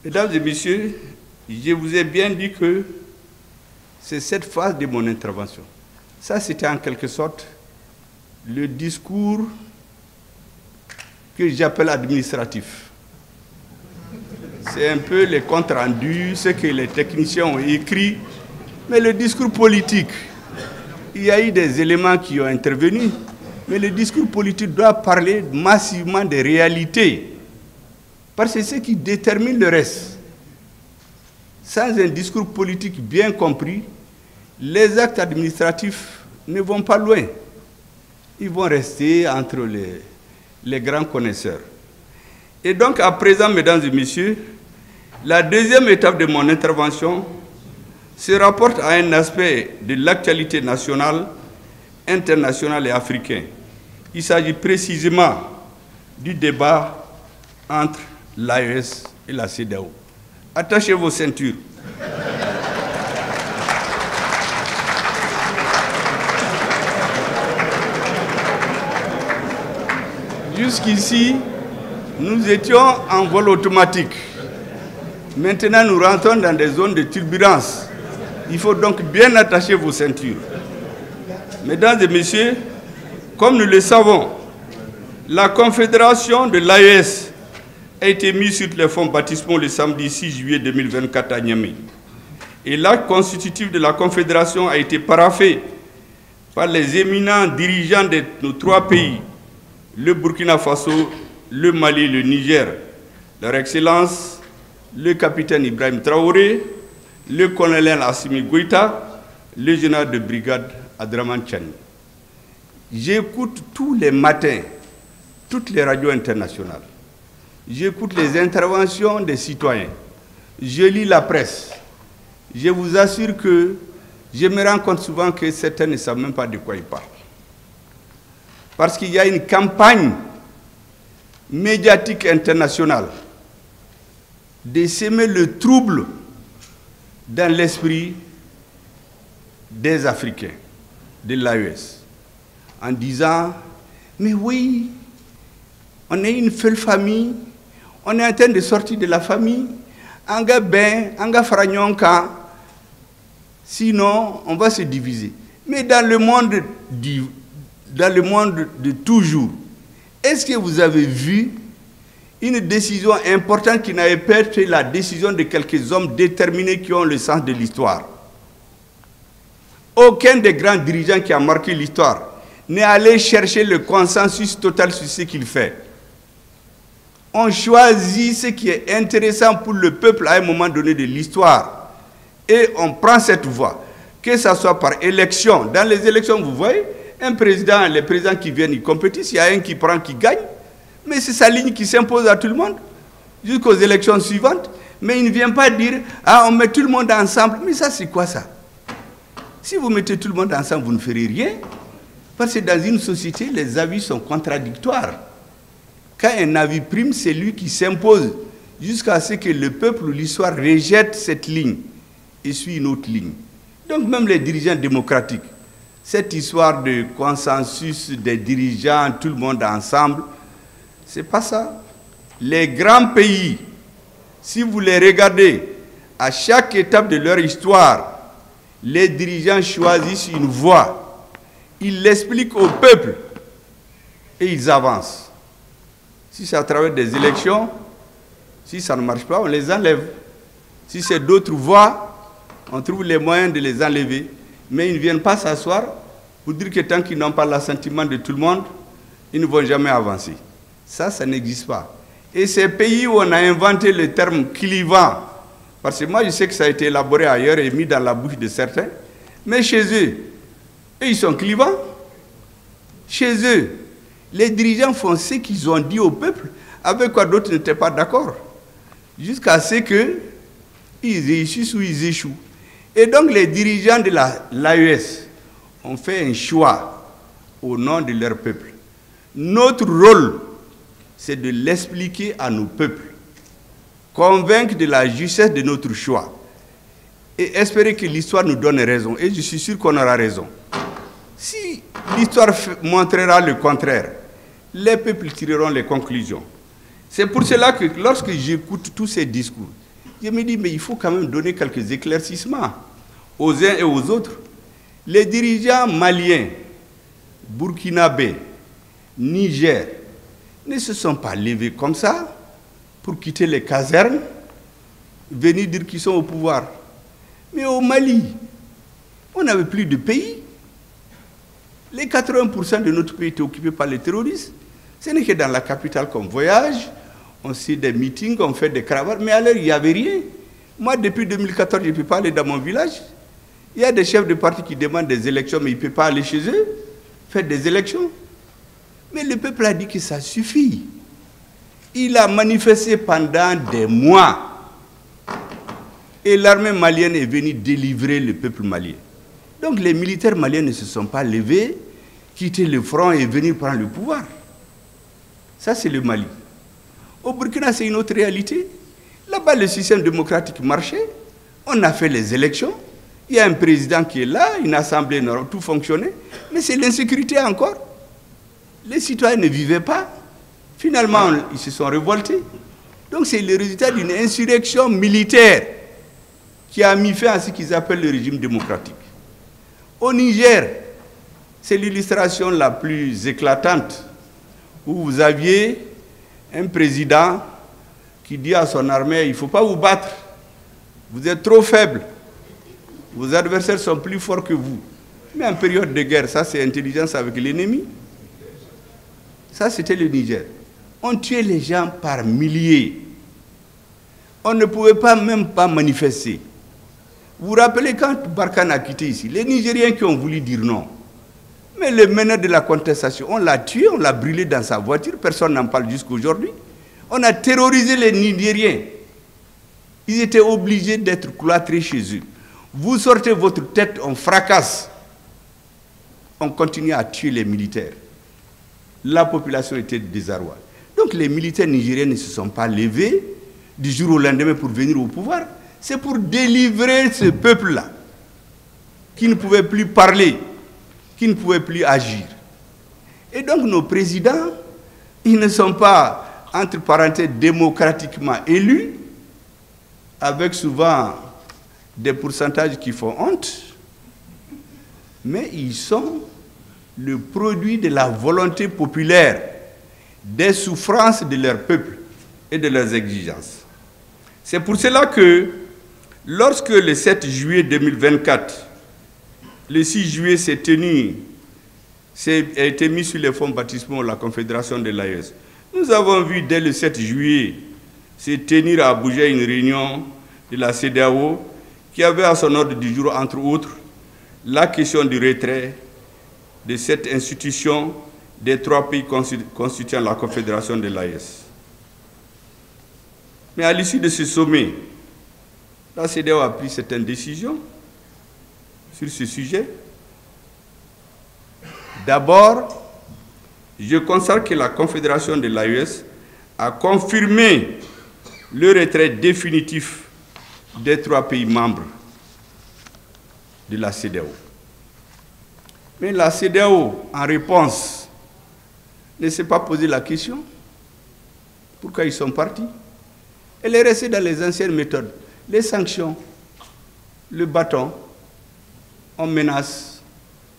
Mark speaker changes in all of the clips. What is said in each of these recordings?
Speaker 1: Mesdames et messieurs, je vous ai bien dit que c'est cette phase de mon intervention. Ça, c'était en quelque sorte le discours que j'appelle administratif. C'est un peu les comptes rendus, ce que les techniciens ont écrit, mais le discours politique, il y a eu des éléments qui ont intervenu, mais le discours politique doit parler massivement des réalités, parce que c'est ce qui détermine le reste. Sans un discours politique bien compris, les actes administratifs ne vont pas loin. Ils vont rester entre les grands connaisseurs. Et donc, à présent, mesdames et messieurs, la deuxième étape de mon intervention se rapporte à un aspect de l'actualité nationale, internationale et africaine. Il s'agit précisément du débat entre l'AES et la CEDEAO. Attachez vos ceintures. Jusqu'ici, nous étions en vol automatique. Maintenant, nous rentrons dans des zones de turbulence. Il faut donc bien attacher vos ceintures. Mesdames et messieurs, comme nous le savons, la confédération de l'AES a été mise sur les fonds baptismaux le samedi 6 juillet 2024 à Niamey. Et l'acte constitutif de la confédération a été paraphé par les éminents dirigeants de nos trois pays, le Burkina Faso, le Mali et le Niger, leur Excellence, le capitaine Ibrahim Traoré, le colonel Assimi Goïta, le général de brigade Adraman Tchani. J'écoute tous les matins toutes les radios internationales. J'écoute les interventions des citoyens. Je lis la presse. Je vous assure que je me rends compte souvent que certains ne savent même pas de quoi ils parlent. Parce qu'il y a une campagne médiatique internationale de semer le trouble dans l'esprit des Africains, de l'AES, en disant « Mais oui, on est une seule famille, on est en train de sortir de la famille, anga ben, anga faranyonka, sinon on va se diviser. » Mais dans le monde de toujours, est-ce que vous avez vu une décision importante qui n'avait pas été la décision de quelques hommes déterminés qui ont le sens de l'histoire? Aucun des grands dirigeants qui a marqué l'histoire n'est allé chercher le consensus total sur ce qu'il fait. On choisit ce qui est intéressant pour le peuple à un moment donné de l'histoire. Et on prend cette voie. Que ce soit par élection. Dans les élections, vous voyez, un président, les présidents qui viennent, ils compétissent. Il y a un qui prend, qui gagne. Mais c'est sa ligne qui s'impose à tout le monde, jusqu'aux élections suivantes. Mais il ne vient pas dire, ah, on met tout le monde ensemble. Mais ça, c'est quoi ça? Si vous mettez tout le monde ensemble, vous ne ferez rien. Parce que dans une société, les avis sont contradictoires. Quand un avis prime, c'est lui qui s'impose jusqu'à ce que le peuple ou l'histoire rejette cette ligne et suit une autre ligne. Donc même les dirigeants démocratiques, cette histoire de consensus des dirigeants, tout le monde ensemble, c'est pas ça. Les grands pays, si vous les regardez, à chaque étape de leur histoire, les dirigeants choisissent une voie. Ils l'expliquent au peuple et ils avancent. Si c'est à travers des élections, si ça ne marche pas, on les enlève. Si c'est d'autres voies, on trouve les moyens de les enlever. Mais ils ne viennent pas s'asseoir pour dire que tant qu'ils n'ont pas l'assentiment de tout le monde, ils ne vont jamais avancer. Ça n'existe pas. Et ces pays où on a inventé le terme clivant, parce que moi je sais que ça a été élaboré ailleurs et mis dans la bouche de certains, mais chez eux, ils sont clivants. Chez eux, les dirigeants font ce qu'ils ont dit au peuple, avec quoi d'autres n'étaient pas d'accord, jusqu'à ce qu'ils réussissent ou ils échouent. Et donc les dirigeants de l'AES ont fait un choix au nom de leur peuple. Notre rôle, c'est de l'expliquer à nos peuples, convaincre de la justesse de notre choix et espérer que l'histoire nous donne raison. Et je suis sûr qu'on aura raison. Si l'histoire montrera le contraire, les peuples tireront les conclusions. C'est pour cela que lorsque j'écoute tous ces discours, Je me dis, mais il faut quand même donner quelques éclaircissements aux uns et aux autres. Les dirigeants maliens, burkinabés, Niger, ne se sont pas levés comme ça pour quitter les casernes, venir dire qu'ils sont au pouvoir. Mais au Mali, on n'avait plus de pays. Les 80% de notre pays étaient occupés par les terroristes. Ce n'est que dans la capitale qu'on voyage, on fait des meetings, on fait des cravates, mais alors il n'y avait rien. Moi, depuis 2014, je ne peux pas aller dans mon village. Il y a des chefs de parti qui demandent des élections, mais ils ne peuvent pas aller chez eux, faire des élections. Mais le peuple a dit que ça suffit. Il a manifesté pendant des mois. Et l'armée malienne est venue délivrer le peuple malien. Donc les militaires maliens ne se sont pas levés, quitté le front et venir prendre le pouvoir. Ça, c'est le Mali. Au Burkina, c'est une autre réalité. Là-bas, le système démocratique marchait. On a fait les élections. Il y a un président qui est là, une assemblée, tout fonctionnait. Mais c'est l'insécurité encore. Les citoyens ne vivaient pas. Finalement, ils se sont révoltés. Donc c'est le résultat d'une insurrection militaire qui a mis fin à ce qu'ils appellent le régime démocratique. Au Niger, c'est l'illustration la plus éclatante, où vous aviez un président qui dit à son armée, il ne faut pas vous battre, vous êtes trop faible, vos adversaires sont plus forts que vous. Mais en période de guerre, ça c'est intelligence avec l'ennemi. Ça c'était le Niger. On tuait les gens par milliers. On ne pouvait pas même pas manifester. Vous vous rappelez quand Barkhane a quitté ici, les Nigériens qui ont voulu dire non. Mais le meneur de la contestation, on l'a tué, on l'a brûlé dans sa voiture, personne n'en parle jusqu'à aujourd'hui. On a terrorisé les Nigériens. Ils étaient obligés d'être cloîtrés chez eux. Vous sortez votre tête, on fracasse. On continue à tuer les militaires. La population était désarroie. Donc les militaires nigériens ne se sont pas levés du jour au lendemain pour venir au pouvoir. C'est pour délivrer ce peuple-là, qui ne pouvait plus parler, qui ne pouvait plus agir. Et donc nos présidents, ils ne sont pas, entre parenthèses, démocratiquement élus, avec souvent des pourcentages qui font honte, mais ils sont le produit de la volonté populaire, des souffrances de leur peuple et de leurs exigences. C'est pour cela que, lorsque le 7 juillet 2024, le 6 juillet a été mis sur les fonds baptismaux de la Confédération de l'AES, nous avons vu dès le 7 juillet se tenir à Abuja une réunion de la CEDEAO qui avait à son ordre du jour, entre autres, la question du retrait de cette institution des 3 pays constituant la Confédération de l'AES. Mais à l'issue de ce sommet, la CEDEAO a pris certaines décisions sur ce sujet. D'abord, je constate que la Confédération de l'AES a confirmé le retrait définitif des 3 pays membres de la CEDEAO. Mais la CEDEAO, en réponse, ne s'est pas posé la question pourquoi ils sont partis. Elle est restée dans les anciennes méthodes. Les sanctions, le bâton, on menace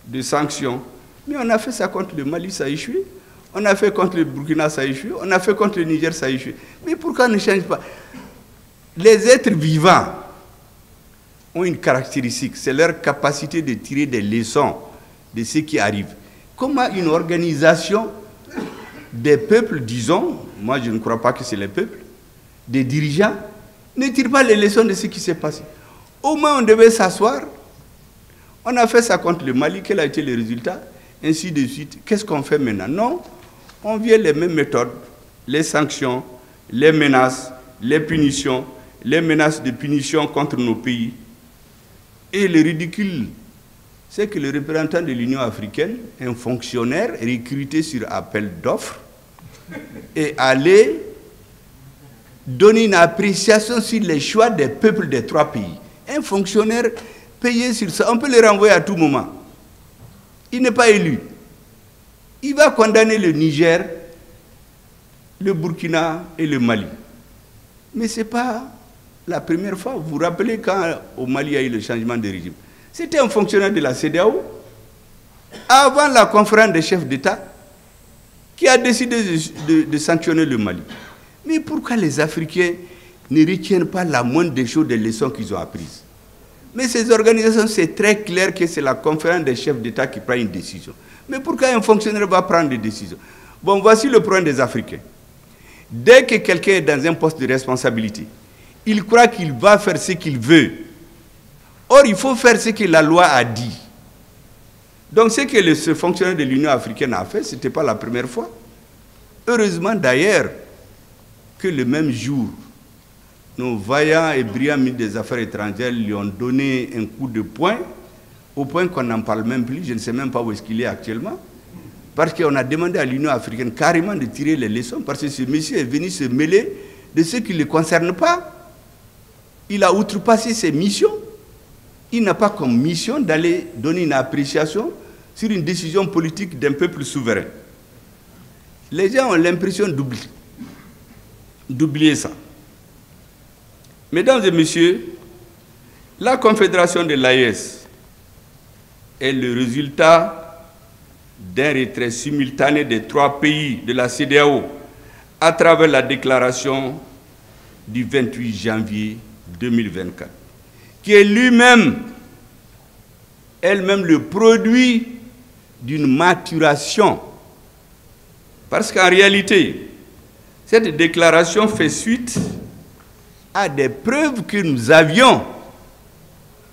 Speaker 1: de sanctions. Mais on a fait ça contre le Mali, ça a échoué. On a fait contre le Burkina, ça a échoué. On a fait contre le Niger, ça a échoué. Mais pourquoi on ne change pas? Les êtres vivants ont une caractéristique, c'est leur capacité de tirer des leçons de ce qui arrive. Comment une organisation des peuples, disons, moi je ne crois pas que c'est les peuples, des dirigeants, ne tirent pas les leçons de ce qui s'est passé. Au moins on devait s'asseoir. On a fait ça contre le Mali, quel a été le résultat? Ainsi de suite. Qu'est-ce qu'on fait maintenant? Non, on vient les mêmes méthodes, les sanctions, les menaces, les punitions, les menaces de punition contre nos pays. Et le ridicule, c'est que le représentant de l'Union africaine, un fonctionnaire recruté sur appel d'offres, est allé donner une appréciation sur les choix des peuples des 3 pays. Un fonctionnaire payé sur ça, on peut le renvoyer à tout moment. Il n'est pas élu. Il va condamner le Niger, le Burkina et le Mali. Mais ce n'est pas la première fois, vous vous rappelez quand au Mali il y a eu le changement de régime, c'était un fonctionnaire de la CEDEAO, avant la conférence des chefs d'État, qui a décidé de sanctionner le Mali. Mais pourquoi les Africains ne retiennent pas la moindre des choses, des leçons qu'ils ont apprises? Mais ces organisations, c'est très clair que c'est la conférence des chefs d'État qui prend une décision. Mais pourquoi un fonctionnaire va prendre des décisions? Bon, voici le problème des Africains. Dès que quelqu'un est dans un poste de responsabilité, il croit qu'il va faire ce qu'il veut. Or, il faut faire ce que la loi a dit. Donc, ce que ce fonctionnaire de l'Union africaine a fait, ce n'était pas la première fois. Heureusement d'ailleurs que le même jour, nos vaillants et brillants ministres des Affaires étrangères lui ont donné un coup de poing, au point qu'on n'en parle même plus, je ne sais même pas où est-ce qu'il est actuellement, parce qu'on a demandé à l'Union africaine carrément de tirer les leçons, parce que ce monsieur est venu se mêler de ce qui ne le concerne pas. Il a outrepassé ses missions. Il n'a pas comme mission d'aller donner une appréciation sur une décision politique d'un peuple souverain. Les gens ont l'impression d'oublier ça. Mesdames et messieurs, la Confédération de l'AES est le résultat d'un retrait simultané des 3 pays de la CEDEAO à travers la déclaration du 28 janvier 2024, qui est elle-même le produit d'une maturation. Parce qu'en réalité, cette déclaration fait suite à des preuves que nous avions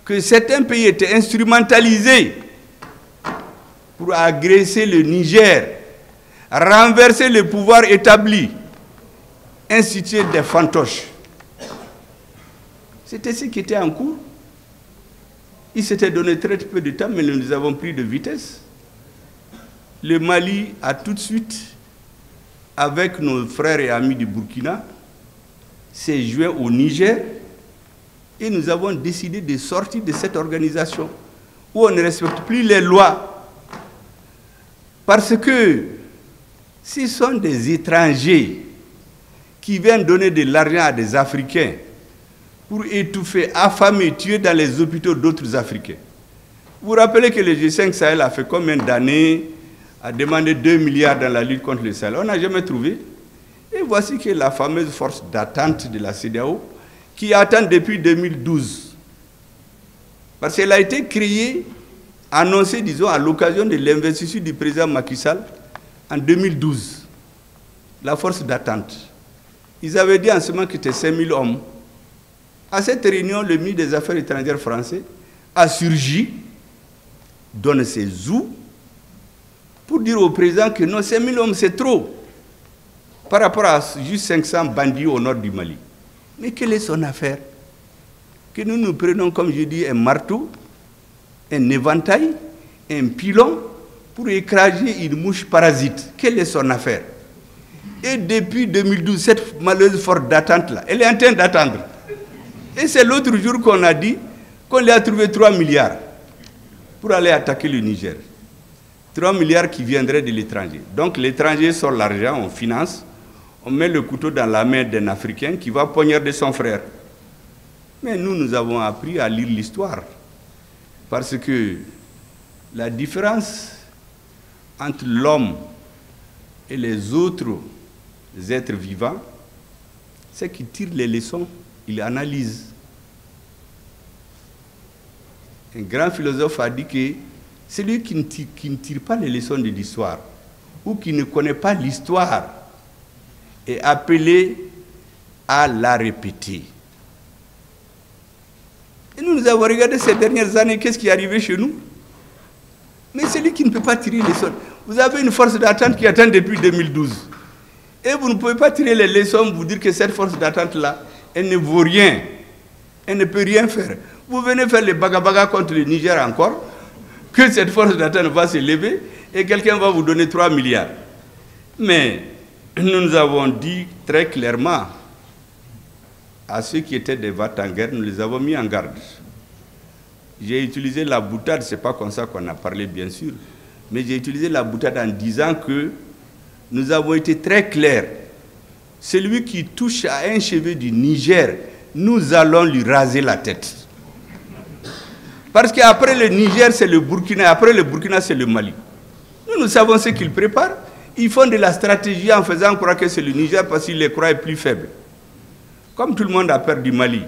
Speaker 1: que certains pays étaient instrumentalisés pour agresser le Niger, renverser le pouvoir établi, instituer des fantoches. C'était ce qui était en cours. Il s'était donné très peu de temps, mais nous avons pris de vitesse. Le Mali a tout de suite, avec nos frères et amis du Burkina, s'est joint au Niger et nous avons décidé de sortir de cette organisation où on ne respecte plus les lois. Parce que ce sont des étrangers qui viennent donner de l'argent à des Africains pour étouffer, affamer, tuer dans les hôpitaux d'autres Africains. Vous vous rappelez que le G5 Sahel a fait combien d'années à demander 2 milliards dans la lutte contre le Sahel? On n'a jamais trouvé. Et voici que la fameuse force d'attente de la CEDEAO, qui attend depuis 2012. Parce qu'elle a été créée, annoncée, disons, à l'occasion de l'investiture du président Macky Sall en 2012. La force d'attente. Ils avaient dit en ce moment que c'était 5000 hommes. À cette réunion, le ministre des Affaires étrangères français a surgi, donne ses sous, pour dire au président que non, 5000 hommes, c'est trop, par rapport à juste 500 bandits au nord du Mali. Mais quelle est son affaire? Que nous nous prenons, comme je dis, un marteau, un éventail, un pilon, pour écraser une mouche parasite. Quelle est son affaire? Et depuis 2012, cette malheureuse force d'attente-là, elle est en train d'attendre. Et c'est l'autre jour qu'on a dit qu'on lui a trouvé 3 milliards pour aller attaquer le Niger. 3 milliards qui viendraient de l'étranger. Donc l'étranger sort l'argent, on finance, on met le couteau dans la main d'un Africain qui va poignarder son frère. Mais nous avons appris à lire l'histoire. Parce que la différence entre l'homme et les autres êtres vivants, c'est qu'il tire les leçons, il analyse. Un grand philosophe a dit que celui qui ne tire pas les leçons de l'histoire ou qui ne connaît pas l'histoire est appelé à la répéter. Et nous avons regardé ces dernières années, qu'est-ce qui est arrivé chez nous? Mais celui qui ne peut pas tirer les leçons. Vous avez une force d'attente qui attend depuis 2012. Et vous ne pouvez pas tirer les leçons, vous dire que cette force d'attente-là, elle ne vaut rien. Elle ne peut rien faire. Vous venez faire les bagabaga contre le Niger encore, que cette force d'attente va se lever et quelqu'un va vous donner 3 milliards. Mais nous avons dit très clairement à ceux qui étaient des vats en guerre, nous les avons mis en garde. J'ai utilisé la boutade, ce n'est pas comme ça qu'on a parlé bien sûr, mais j'ai utilisé la boutade en disant que nous avons été très clairs. Celui qui touche à un cheveu du Niger nous allons lui raser la tête. Parce qu'après le Niger, c'est le Burkina, après le Burkina, c'est le Mali. Nous savons ce qu'ils préparent. Ils font de la stratégie en faisant croire que c'est le Niger parce qu'ils les croient plus faibles. Comme tout le monde a peur du Mali,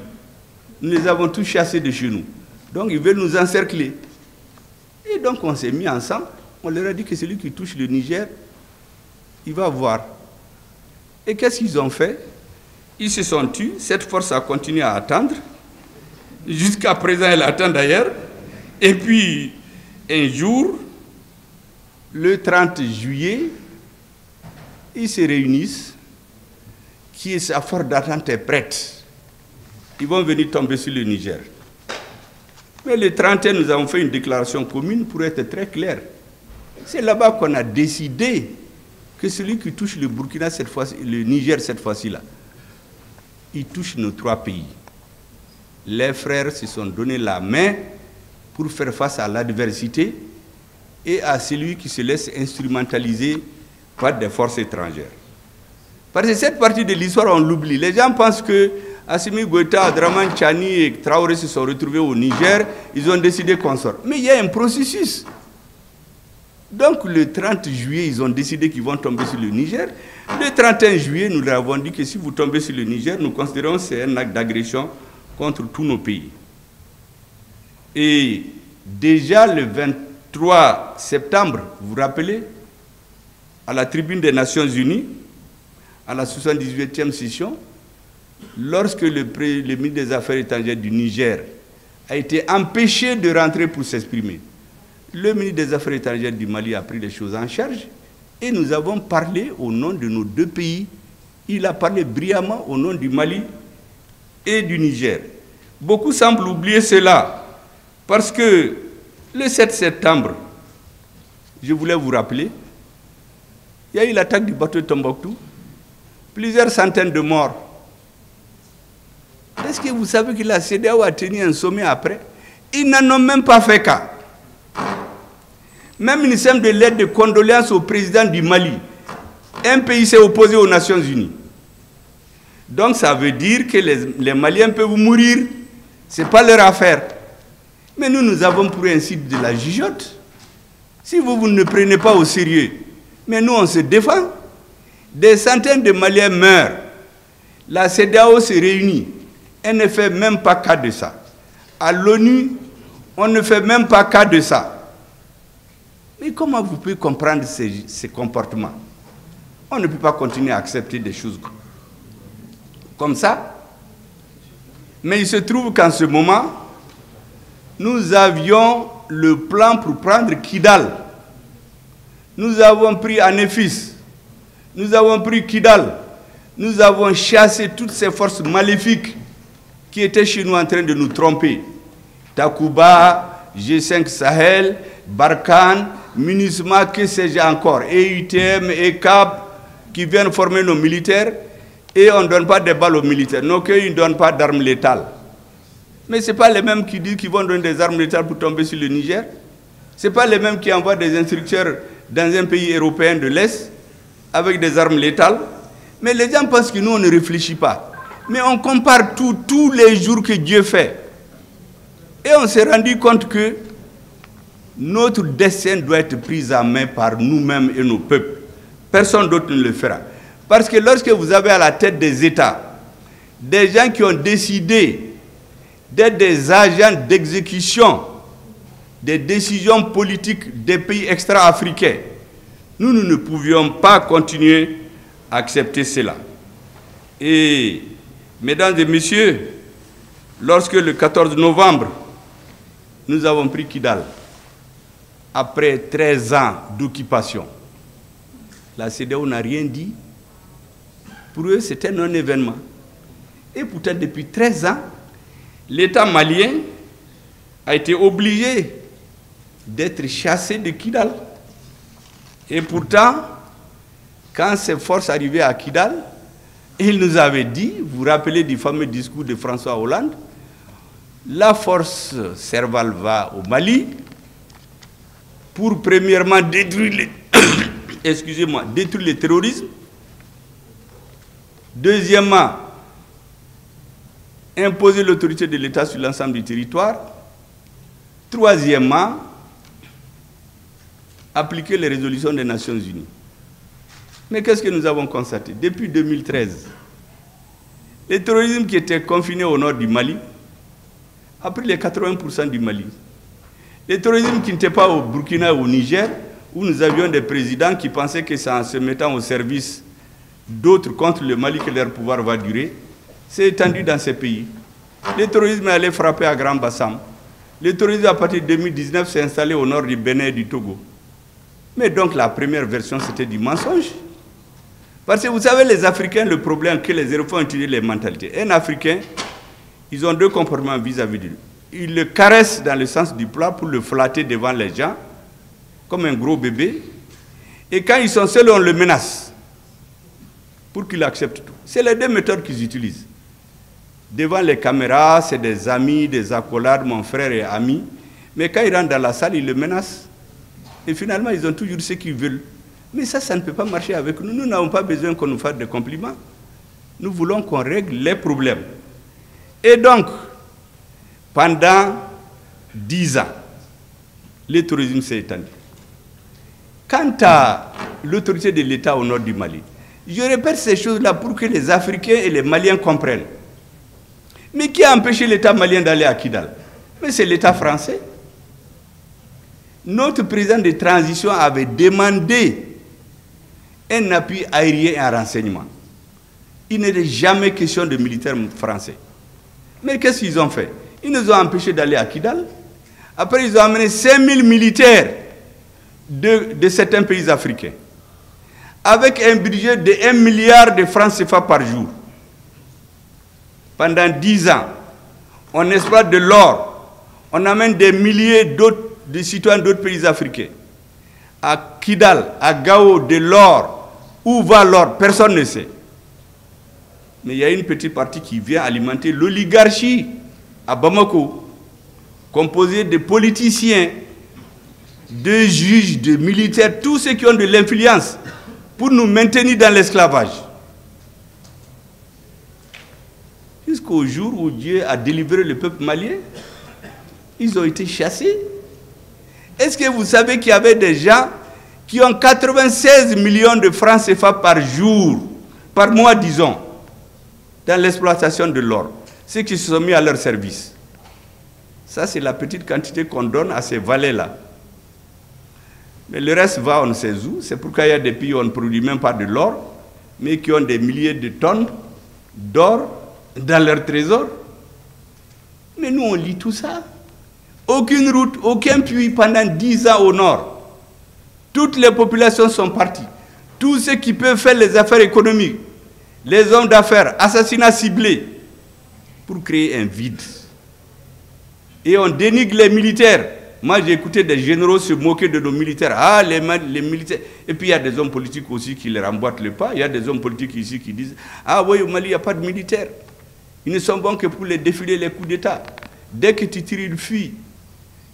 Speaker 1: nous les avons tous chassés de chez nous. Donc ils veulent nous encercler. Et donc on s'est mis ensemble. On leur a dit que celui qui touche le Niger, il va voir. Et qu'est-ce qu'ils ont fait? Ils se sont tus. Cette force a continué à attendre. Jusqu'à présent, elle attend d'ailleurs. Et puis, un jour, le 30 juillet, ils se réunissent, qui est sa force d'attente est prête. Ils vont venir tomber sur le Niger. Mais le 31, nous avons fait une déclaration commune pour être très clair. C'est là-bas qu'on a décidé que celui qui touche le Burkina cette fois, le Niger cette fois-ci là, il touche nos 3 pays. Les frères se sont donné la main pour faire face à l'adversité et à celui qui se laisse instrumentaliser par des forces étrangères. Parce que cette partie de l'histoire, on l'oublie. Les gens pensent que Assimi Goïta, Abdraman Tchani et Traoré se sont retrouvés au Niger, ils ont décidé qu'on sorte. Mais il y a un processus. Donc le 30 juillet, ils ont décidé qu'ils vont tomber sur le Niger. Le 31 juillet, nous leur avons dit que si vous tombez sur le Niger, nous considérons que c'est un acte d'agression contre tous nos pays. Et déjà le 23 septembre, vous vous rappelez, à la tribune des Nations Unies, à la 78e session, lorsque le ministre des Affaires étrangères du Niger a été empêché de rentrer pour s'exprimer, le ministre des Affaires étrangères du Mali a pris les choses en charge et nous avons parlé au nom de nos 2 pays. Il a parlé brillamment au nom du Mali et du Niger. Beaucoup semblent oublier cela parce que le 7 septembre, je voulais vous rappeler, il y a eu l'attaque du bateau de Tombouctou, plusieurs centaines de morts. Est-ce que vous savez que la CEDEAO a tenu un sommet après? Ils n'en ont même pas fait cas. Même une simple de lettre de condoléances au président du Mali. Un pays s'est opposé aux Nations Unies. Donc ça veut dire que les Maliens peuvent mourir. Ce n'est pas leur affaire. Mais nous avons pour ainsi de la gigote. Si vous ne prenez pas au sérieux, mais nous on se défend. Des centaines de Maliens meurent. La CEDEAO se réunit. Elle ne fait même pas cas de ça. À l'ONU, on ne fait même pas cas de ça. Mais comment vous pouvez comprendre ces comportements? On ne peut pas continuer à accepter des choses comme ça. Mais il se trouve qu'en ce moment, nous avions le plan pour prendre Kidal. Nous avons pris Anéfis. Nous avons pris Kidal. Nous avons chassé toutes ces forces maléfiques qui étaient chez nous en train de nous tromper. Takuba, G5 Sahel, Barkhane, MINUSMA, que sais-je encore, EUTM, ECAP, qui viennent former nos militaires, et on ne donne pas des balles aux militaires. Non, qu'ils ne donnent pas d'armes létales. Mais ce n'est pas les mêmes qui disent qu'ils vont donner des armes létales pour tomber sur le Niger. Ce n'est pas les mêmes qui envoient des instructeurs dans un pays européen de l'Est avec des armes létales. Mais les gens pensent que nous, on ne réfléchit pas. Mais on compare tous les jours que Dieu fait. Et on s'est rendu compte que notre destin doit être pris en main par nous-mêmes et nos peuples. Personne d'autre ne le fera. Parce que lorsque vous avez à la tête des États des gens qui ont décidé d'être des agents d'exécution des décisions politiques des pays extra-africains, nous ne pouvions pas continuer à accepter cela. Et, mesdames et messieurs, lorsque le 14 novembre, nous avons pris Kidal, après 13 ans d'occupation, la CEDEAO n'a rien dit. Pour eux, c'était un non-événement. Et pourtant, depuis 13 ans, l'État malien a été obligé d'être chassé de Kidal. Et pourtant, quand ces forces arrivaient à Kidal, il nous avait dit, vous vous rappelez du fameux discours de François Hollande, la force Serval va au Mali pour premièrement détruire détruire le terrorisme. Deuxièmement, imposer l'autorité de l'État sur l'ensemble du territoire. Troisièmement, appliquer les résolutions des Nations Unies. Mais qu'est-ce que nous avons constaté? Depuis 2013, le terrorisme qui était confiné au nord du Mali a pris les 80% du Mali. Le terrorisme qui n'était pas au Burkina ou au Niger, où nous avions des présidents qui pensaient que c'est en se mettant au service d'autres contre le Mali que leur pouvoir va durer, s'est étendu dans ces pays. Le terrorisme est allé frapper à Grand Bassam. Le terrorisme, à partir de 2019, s'est installé au nord du Bénin et du Togo. Mais donc la première version, c'était du mensonge. Parce que vous savez, les Africains, le problème que les Européens ont utilisé les mentalités. Un Africain, ils ont deux comportements vis-à-vis de lui. Ils le caressent dans le sens du plat pour le flatter devant les gens, comme un gros bébé. Et quand ils sont seuls, on le menace pour qu'il accepte tout. C'est les deux méthodes qu'ils utilisent. Devant les caméras, c'est des amis, des accolades, mon frère et ami. Mais quand ils rentrent dans la salle, ils le menacent. Et finalement, ils ont toujours ce qu'ils veulent. Mais ça ne peut pas marcher avec nous. Nous n'avons pas besoin qu'on nous fasse des compliments. Nous voulons qu'on règle les problèmes. Et donc, pendant 10 ans, le terrorisme s'est étendu. Quant à l'autorité de l'État au nord du Mali, je répète ces choses-là pour que les Africains et les Maliens comprennent. Mais qui a empêché l'État malien d'aller à Kidal? Mais c'est l'État français. Notre président de transition avait demandé un appui aérien et un renseignement. Il n'était jamais question de militaires français. Mais qu'est-ce qu'ils ont fait? Ils nous ont empêchés d'aller à Kidal. Après, ils ont amené 5000 militaires de certains pays africains, avec un budget de 1 milliard de francs CFA par jour. Pendant 10 ans, on exploite de l'or. On amène des milliers de citoyens d'autres pays africains. À Kidal, à Gao, de l'or. Où va l'or? Personne ne sait. Mais il y a une petite partie qui vient alimenter l'oligarchie à Bamako, composée de politiciens, de juges, de militaires, tous ceux qui ont de l'influence pour nous maintenir dans l'esclavage. Jusqu'au jour où Dieu a délivré le peuple malien, ils ont été chassés. Est-ce que vous savez qu'il y avait des gens qui ont 96 millions de francs CFA par jour, par mois disons, dans l'exploitation de l'or, ceux qui se sont mis à leur service? Ça, c'est la petite quantité qu'on donne à ces valets-là. Mais le reste va, on ne sait où. C'est pourquoi il y a des pays où on ne produit même pas de l'or, mais qui ont des milliers de tonnes d'or dans leur trésor. Mais nous, on lit tout ça. Aucune route, aucun puits pendant 10 ans au nord. Toutes les populations sont parties. Tous ceux qui peuvent faire les affaires économiques, les hommes d'affaires, assassinats ciblés, pour créer un vide. Et on dénigre les militaires. Moi, j'ai écouté des généraux se moquer de nos militaires. Ah, les militaires. Et puis, il y a des hommes politiques aussi qui les remboîtent le pas. Il y a des hommes politiques ici qui disent « Ah oui, au Mali, il n'y a pas de militaires. Ils ne sont bons que pour les défiler les coups d'État. Dès que tu tires, ils fuient. »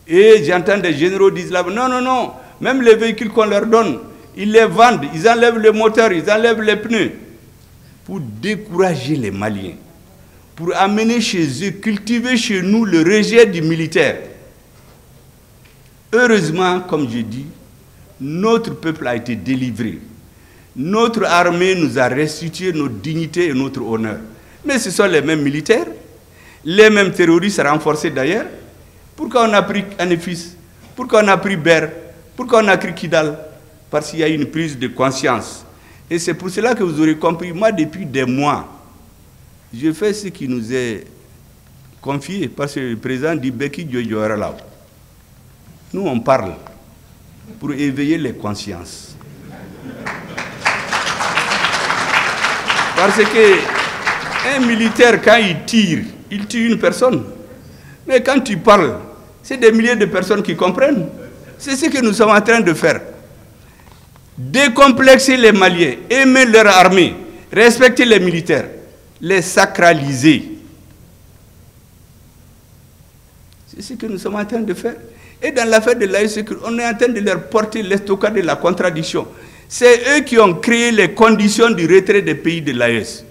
Speaker 1: Et j'entends des généraux dire là, non, non, non, même les véhicules qu'on leur donne, ils les vendent, ils enlèvent le moteur, ils enlèvent les pneus. Pour décourager les Maliens, pour amener chez eux, cultiver chez nous le rejet du militaire. Heureusement, comme je dis, notre peuple a été délivré. Notre armée nous a restitué notre dignité et notre honneur. Mais ce sont les mêmes militaires, les mêmes terroristes renforcés d'ailleurs. Pourquoi on a pris Anefis? Pourquoi on a pris Ber? Pourquoi on a pris Kidal? Parce qu'il y a une prise de conscience. Et c'est pour cela que vous aurez compris, moi depuis des mois, je fais ce qui nous est confié, parce que le président dit Beki Dioyora là. Nous on parle pour éveiller les consciences. Parce que un militaire, quand il tire une personne. Mais quand tu parles, c'est des milliers de personnes qui comprennent. C'est ce que nous sommes en train de faire. Décomplexer les Maliens, aimer leur armée, respecter les militaires, les sacraliser. C'est ce que nous sommes en train de faire. Et dans l'affaire de l'AES, on est en train de leur porter l'estocade de la contradiction. C'est eux qui ont créé les conditions du retrait des pays de l'AES.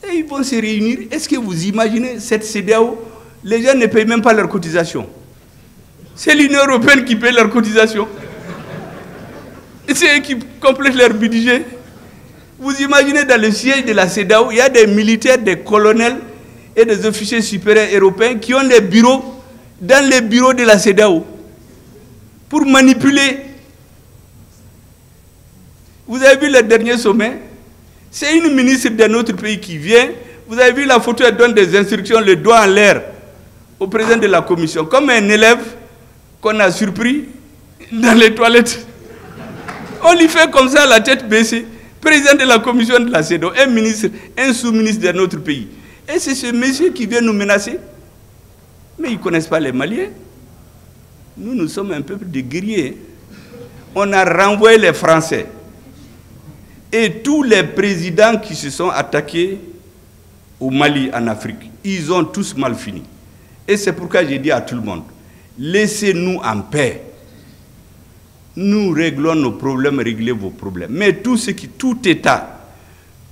Speaker 1: Et ils vont se réunir. Est-ce que vous imaginez cette CEDEAO? Les gens ne payent même pas leurs cotisations. C'est l'Union européenne qui paye leurs cotisations. Et c'est eux qui complètent leur budget. Vous imaginez dans le siège de la CEDEAO, il y a des militaires, des colonels et des officiers supérieurs européens qui ont des bureaux dans les bureaux de la CEDEAO pour manipuler. Vous avez vu le dernier sommet? C'est une ministre d'un autre pays qui vient. Vous avez vu la photo, elle donne des instructions, le doigt en l'air au président de la commission, comme un élève qu'on a surpris dans les toilettes. On lui fait comme ça, la tête baissée. Président de la commission de la CEDEAO, un ministre, un sous-ministre d'un autre pays. Et c'est ce monsieur qui vient nous menacer. Mais ils ne connaissent pas les Maliens. Nous, nous sommes un peuple de guerriers. On a renvoyé les Français. Et tous les présidents qui se sont attaqués au Mali, en Afrique, ils ont tous mal fini. Et c'est pourquoi j'ai dit à tout le monde, laissez-nous en paix. Nous réglons nos problèmes, réglez vos problèmes. Mais tout État,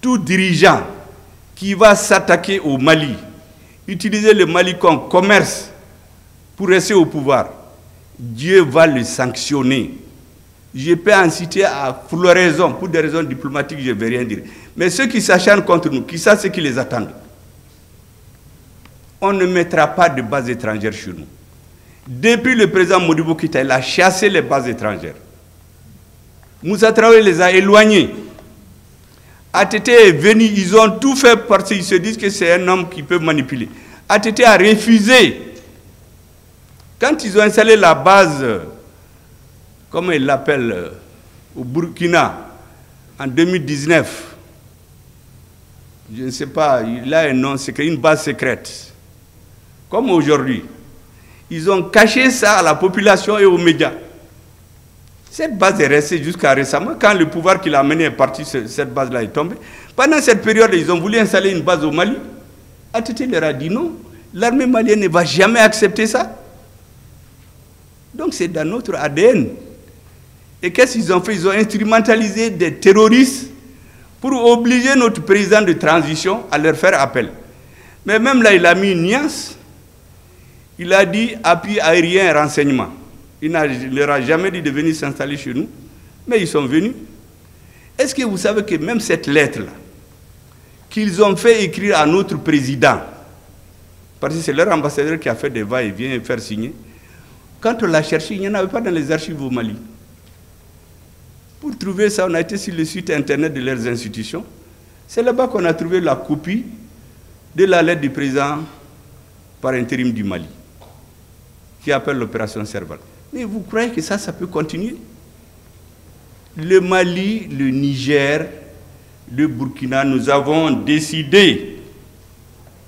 Speaker 1: tout dirigeant qui va s'attaquer au Mali, utiliser le Mali comme commerce pour rester au pouvoir, Dieu va le sanctionner. Je peux en citer à floraison, pour des raisons diplomatiques, je ne vais rien dire. Mais ceux qui s'acharnent contre nous, qui savent ce qui les attend, on ne mettra pas de bases étrangères chez nous. Depuis le président Modibo Keïta, il a chassé les bases étrangères. Moussa Traoré les a éloignés. ATT est venu, ils ont tout fait parce qu'ils se disent que c'est un homme qui peut manipuler. ATT a refusé. Quand ils ont installé la base, comment ils l'appellent, au Burkina, en 2019, je ne sais pas, il a un nom secret, une base secrète. Comme aujourd'hui, ils ont caché ça à la population et aux médias. Cette base est restée jusqu'à récemment. Quand le pouvoir qui l'a mené est parti, cette base-là est tombée. Pendant cette période, ils ont voulu installer une base au Mali. ATT leur a dit non. L'armée malienne ne va jamais accepter ça. Donc c'est dans notre ADN. Et qu'est-ce qu'ils ont fait? Ils ont instrumentalisé des terroristes pour obliger notre président de transition à leur faire appel. Mais même là, il a mis une nuance. Il a dit appui aérien et renseignement. Il ne leur a jamais dit de venir s'installer chez nous, mais ils sont venus. Est-ce que vous savez que même cette lettre-là, qu'ils ont fait écrire à notre président, parce que c'est leur ambassadeur qui a fait des va-et-vient et faire signer, quand on l'a cherché, il n'y en avait pas dans les archives au Mali. Pour trouver ça, on a été sur le site internet de leurs institutions. C'est là-bas qu'on a trouvé la copie de la lettre du président par intérim du Mali, qui appelle l'opération Serval. Mais vous croyez que ça peut continuer? Le Mali, le Niger, le Burkina, nous avons décidé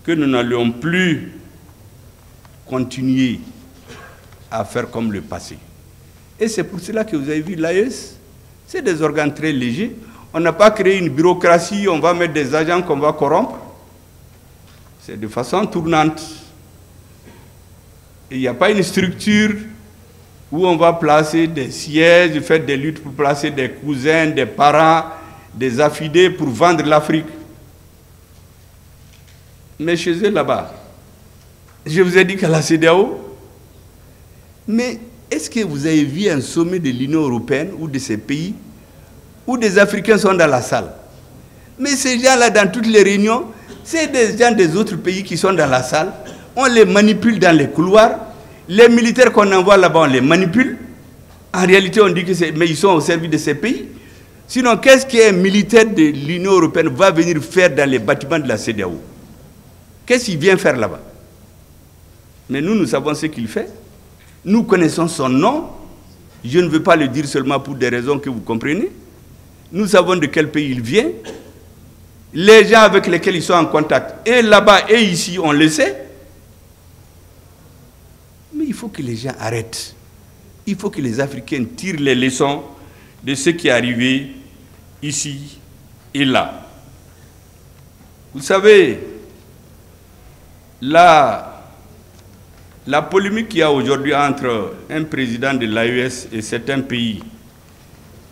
Speaker 1: que nous n'allions plus continuer à faire comme le passé. Et c'est pour cela que vous avez vu l'AES, c'est des organes très légers. On n'a pas créé une bureaucratie, on va mettre des agents qu'on va corrompre. C'est de façon tournante. Il n'y a pas une structure où on va placer des sièges, faire des luttes pour placer des cousins, des parents, des affidés pour vendre l'Afrique. Mais chez eux là-bas, je vous ai dit qu'à la CEDEAO, mais est-ce que vous avez vu un sommet de l'Union européenne ou de ces pays où des Africains sont dans la salle? Mais ces gens-là, dans toutes les réunions, c'est des gens des autres pays qui sont dans la salle. On les manipule dans les couloirs. Les militaires qu'on envoie là-bas, on les manipule. En réalité, on dit que c'est... Mais ils sont au service de ces pays. Sinon, qu'est-ce qu'un militaire de l'Union européenne va venir faire dans les bâtiments de la CEDEAO? Qu'est-ce qu'il vient faire là-bas? Mais nous savons ce qu'il fait. Nous connaissons son nom. Je ne veux pas le dire seulement pour des raisons que vous comprenez. Nous savons de quel pays il vient. Les gens avec lesquels ils sont en contact, et là-bas et ici, on le sait. Mais il faut que les gens arrêtent. Il faut que les Africains tirent les leçons de ce qui est arrivé ici et là. Vous savez, la polémique qu'il y a aujourd'hui entre un président de l'AES et certains pays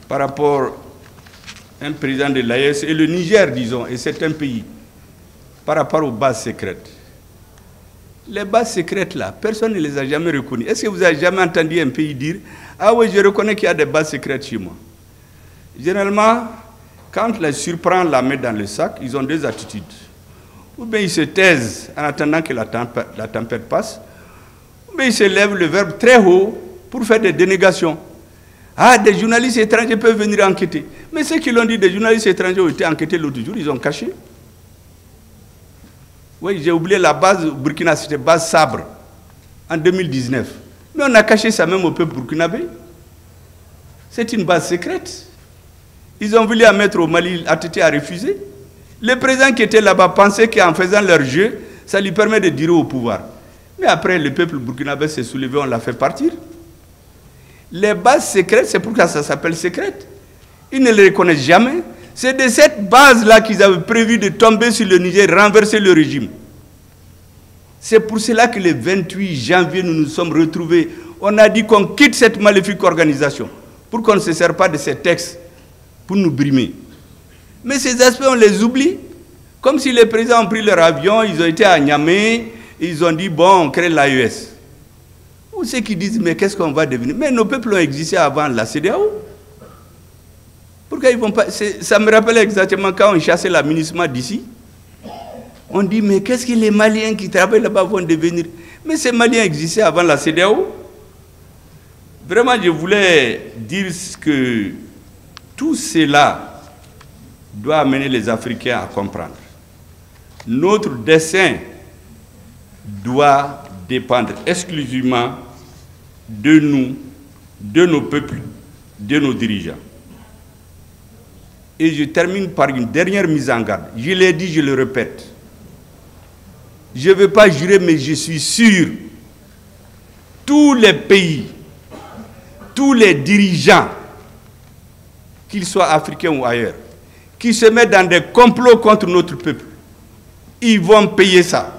Speaker 1: par rapport à un président de l'AES et le Niger, disons, et certains pays, par rapport aux bases secrètes. Les bases secrètes là, personne ne les a jamais reconnues. Est-ce que vous avez jamais entendu un pays dire « Ah oui, je reconnais qu'il y a des bases secrètes chez moi ». Généralement, quand les surprend la main dans le sac, ils ont deux attitudes. Ou bien ils se taisent en attendant que la tempête passe, ou bien ils se lèvent le verbe très haut pour faire des dénégations. Ah, des journalistes étrangers peuvent venir enquêter. Mais ceux qui l'ont dit, des journalistes étrangers ont été enquêtés l'autre jour, ils ont caché. Oui, j'ai oublié la base au Burkina, c'était base Sabre, en 2019. Mais on a caché ça même au peuple burkinabé. C'est une base secrète. Ils ont voulu la mettre au Mali, ATT a refusé. Le président qui était là-bas pensait qu'en faisant leur jeu, ça lui permet de durer au pouvoir. Mais après, le peuple burkinabé s'est soulevé, on l'a fait partir. Les bases secrètes, c'est pourquoi ça s'appelle secrète. Ils ne les reconnaissent jamais. C'est de cette base-là qu'ils avaient prévu de tomber sur le Niger, renverser le régime. C'est pour cela que le 28 janvier, nous nous sommes retrouvés. On a dit qu'on quitte cette maléfique organisation pour qu'on ne se serve pas de ces textes pour nous brimer. Mais ces aspects, on les oublie. Comme si les présidents ont pris leur avion, ils ont été à Niamey, ils ont dit, bon, on crée l'AES. Ou ceux qui disent, mais qu'est-ce qu'on va devenir? Mais nos peuples ont existé avant la CEDEAO. Pourquoi ils vont pas? Ça me rappelle exactement quand on chassait l'aménagement d'ici. On dit, mais qu'est-ce que les Maliens qui travaillent là-bas vont devenir? Mais ces Maliens existaient avant la CEDEAO. Vraiment, je voulais dire que tout cela doit amener les Africains à comprendre. Notre dessein doit dépendre exclusivement de nous, de nos peuples, de nos dirigeants. Et je termine par une dernière mise en garde. Je l'ai dit, je le répète. Je ne veux pas jurer, mais je suis sûr. Tous les pays, tous les dirigeants, qu'ils soient africains ou ailleurs, qui se mettent dans des complots contre notre peuple, ils vont payer ça.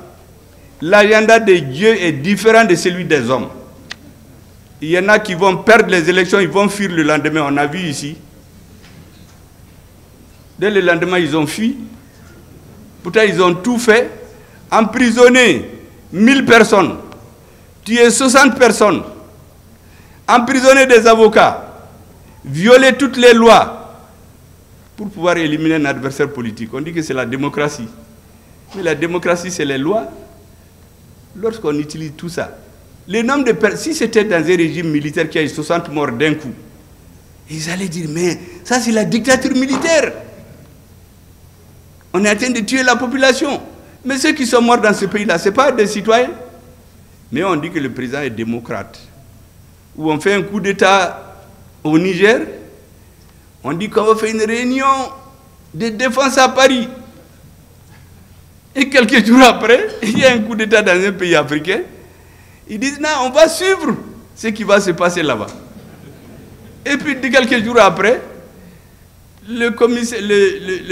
Speaker 1: L'agenda de Dieu est différent de celui des hommes. Il y en a qui vont perdre les élections, ils vont fuir le lendemain. On a vu ici. Dès le lendemain, ils ont fui. Pourtant, ils ont tout fait. Emprisonner 1000 personnes, tuer 60 personnes, emprisonner des avocats, violer toutes les lois pour pouvoir éliminer un adversaire politique. On dit que c'est la démocratie. Mais la démocratie, c'est les lois. Lorsqu'on utilise tout ça, le nombre de personnes, si c'était dans un régime militaire qui a eu 60 morts d'un coup, ils allaient dire, mais ça c'est la dictature militaire. On est en train de tuer la population. Mais ceux qui sont morts dans ce pays-là, ce n'est pas des citoyens. Mais on dit que le président est démocrate. Ou on fait un coup d'État au Niger, on dit qu'on va faire une réunion de défense à Paris. Et quelques jours après, il y a un coup d'État dans un pays africain. Ils disent, non, on va suivre ce qui va se passer là-bas. Et puis, quelques jours après, le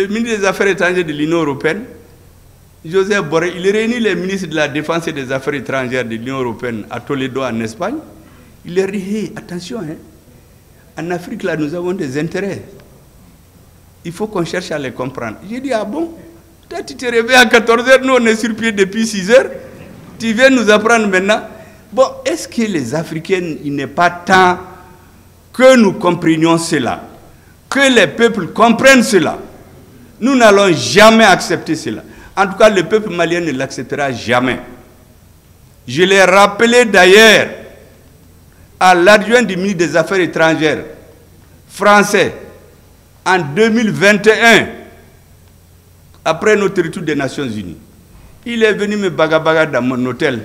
Speaker 1: ministre des Affaires étrangères de l'Union européenne, Joseph Borrell, il réunit les ministres de la Défense et des Affaires étrangères de l'Union européenne à Toledo, en Espagne. Il leur dit, hey, attention, hein, en Afrique, là, nous avons des intérêts. Il faut qu'on cherche à les comprendre. J'ai dit, ah bon? Toi, tu te réveilles à 14h, nous, on est sur pied depuis 6h. Tu viens nous apprendre maintenant. Bon, est-ce que les Africains, il n'est pas temps que nous comprenions cela? Que les peuples comprennent cela? Nous n'allons jamais accepter cela. En tout cas, le peuple malien ne l'acceptera jamais. Je l'ai rappelé d'ailleurs à l'adjoint du ministre des Affaires étrangères français en 2021, après notre retour des Nations Unies. Il est venu me bagabaga dans mon hôtel.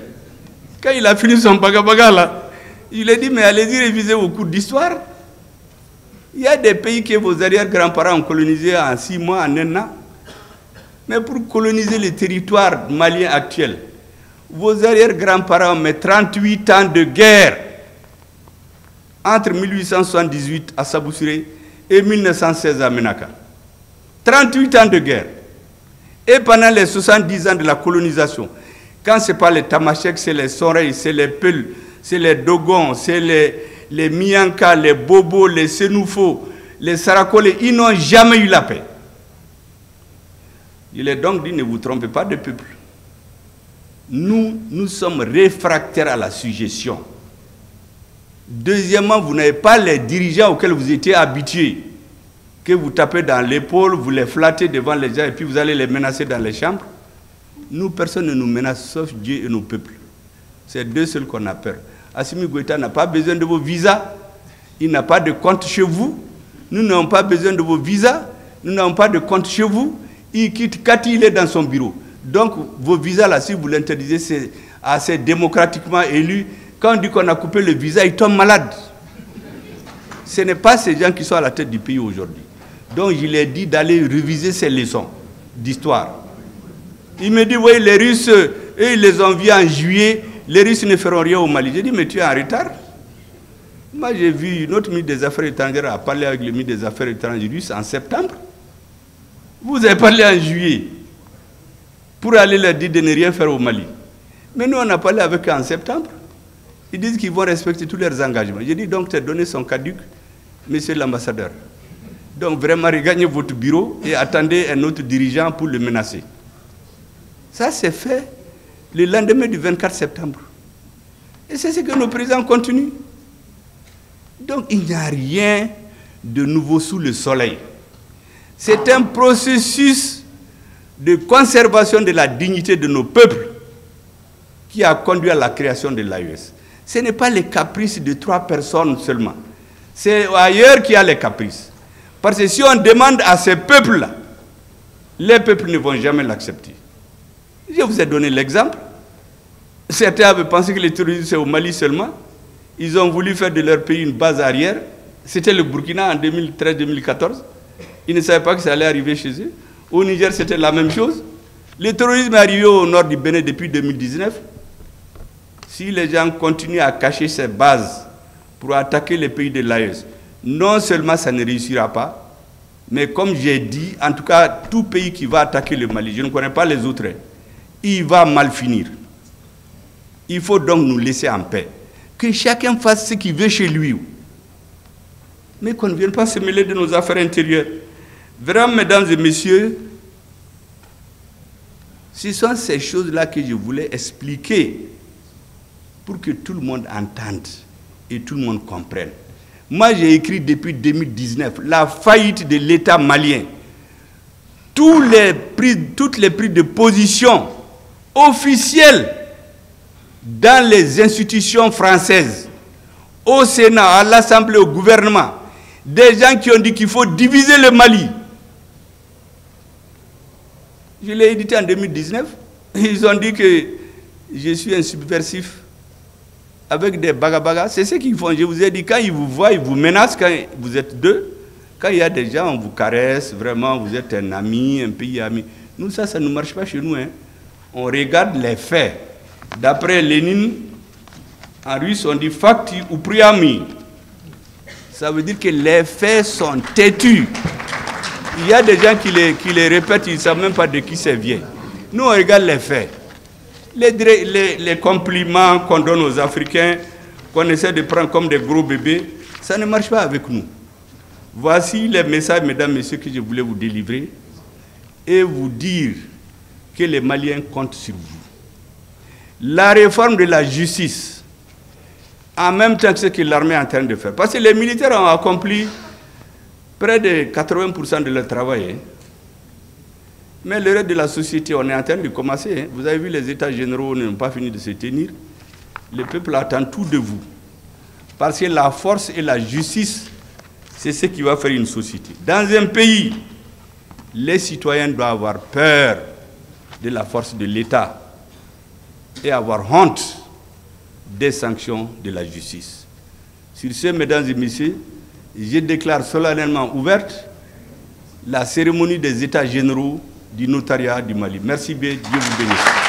Speaker 1: Quand il a fini son bagabaga là, il a dit, mais allez-y réviser vos cours d'histoire. Il y a des pays que vos arrière-grands-parents ont colonisés en 6 mois, en 1 an. Mais pour coloniser le territoire malien actuel, vos arrière-grands-parents ont mis 38 ans de guerre entre 1878 à Saboussiré et 1916 à Menaka. 38 ans de guerre. Et pendant les 70 ans de la colonisation, quand ce n'est pas les Tamasheks, c'est les Sonrei, c'est les Peuls, c'est les Dogons, c'est les Mianka, les Bobos, les Senoufo, les Sarakole, ils n'ont jamais eu la paix. Je l'ai donc dit, ne vous trompez pas de peuple. Nous sommes réfractaires à la suggestion. Deuxièmement, vous n'avez pas les dirigeants auxquels vous étiez habitués, que vous tapez dans l'épaule, vous les flattez devant les gens et puis vous allez les menacer dans les chambres. Nous, personne ne nous menace sauf Dieu et nos peuples. C'est deux seuls qu'on a peur. Assimi Goïta n'a pas besoin de vos visas. Il n'a pas de compte chez vous. Nous n'avons pas besoin de vos visas. Nous n'avons pas de compte chez vous. Il quitte quand il est dans son bureau. Donc, vos visas, là, si vous l'interdisez, c'est assez démocratiquement élu. Quand on dit qu'on a coupé le visa, il tombe malade. Ce n'est pas ces gens qui sont à la tête du pays aujourd'hui. Donc, je lui ai dit d'aller réviser ces leçons d'histoire. Il me dit, oui, les Russes, eux, ils les ont vus en juillet. Les Russes ne feront rien au Mali. J'ai dit, mais tu es en retard. Moi, j'ai vu notre ministre des Affaires étrangères a parlé avec le ministre des Affaires étrangères russe en septembre. Vous avez parlé en juillet pour aller leur dire de ne rien faire au Mali. Mais nous, on a parlé avec eux en septembre. Ils disent qu'ils vont respecter tous leurs engagements. J'ai dit, donc, tu as donné son caduc, monsieur l'ambassadeur. Donc, vraiment, regagnez votre bureau et attendez un autre dirigeant pour le menacer. Ça, c'est fait le lendemain du 24 septembre. Et c'est ce que nos présidents continuent. Donc, il n'y a rien de nouveau sous le soleil. C'est un processus de conservation de la dignité de nos peuples qui a conduit à la création de l'AES. Ce n'est pas les caprices de 3 personnes seulement. C'est ailleurs qu'il y a les caprices. Parce que si on demande à ces peuples-là, les peuples ne vont jamais l'accepter. Je vous ai donné l'exemple. Certains avaient pensé que les terroristes, c'est au Mali seulement. Ils ont voulu faire de leur pays une base arrière. C'était le Burkina en 2013-2014. Ils ne savaient pas que ça allait arriver chez eux. Au Niger, c'était la même chose. Le terrorisme est arrivé au nord du Bénin depuis 2019. Si les gens continuent à cacher ces bases pour attaquer les pays de l'AES, non seulement ça ne réussira pas, mais comme j'ai dit, en tout cas, tout pays qui va attaquer le Mali, je ne connais pas les autres, il va mal finir. Il faut donc nous laisser en paix. Que chacun fasse ce qu'il veut chez lui. Mais qu'on ne vienne pas se mêler de nos affaires intérieures. Vraiment, mesdames et messieurs, ce sont ces choses-là que je voulais expliquer pour que tout le monde entende et tout le monde comprenne. Moi, j'ai écrit depuis 2019 la faillite de l'État malien. Toutes les prises de position officielles dans les institutions françaises, au Sénat, à l'Assemblée, au gouvernement, des gens qui ont dit qu'il faut diviser le Mali. Je l'ai édité en 2019. Ils ont dit que je suis un subversif avec des bagabagas. C'est ce qu'ils font. Je vous ai dit, quand ils vous voient, ils vous menacent, quand vous êtes deux. Quand il y a des gens, on vous caresse, vraiment, vous êtes un ami, un pays ami. Nous, ça ne marche pas chez nous. Hein. On regarde les faits. D'après Lénine, en russe, on dit « fakti ou priami ». Ça veut dire que les faits sont têtus. Il y a des gens qui les répètent, ils ne savent même pas de qui ça vient. Nous, on regarde les faits. Les compliments qu'on donne aux Africains, qu'on essaie de prendre comme des gros bébés, ça ne marche pas avec nous. Voici les messages, mesdames, messieurs, que je voulais vous délivrer et vous dire que les Maliens comptent sur vous. La réforme de la justice, en même temps que ce que l'armée est en train de faire. Parce que les militaires ont accompli près de 80% de leur travail. Hein. Mais le reste de la société, on est en train de commencer. Hein. Vous avez vu, les États généraux n'ont pas fini de se tenir. Le peuple attend tout de vous. Parce que la force et la justice, c'est ce qui va faire une société. Dans un pays, les citoyens doivent avoir peur de la force de l'État et avoir honte des sanctions de la justice. Sur ce, mesdames et messieurs, je déclare solennellement ouverte la cérémonie des États généraux du notariat du Mali. Merci bien, Dieu vous bénisse.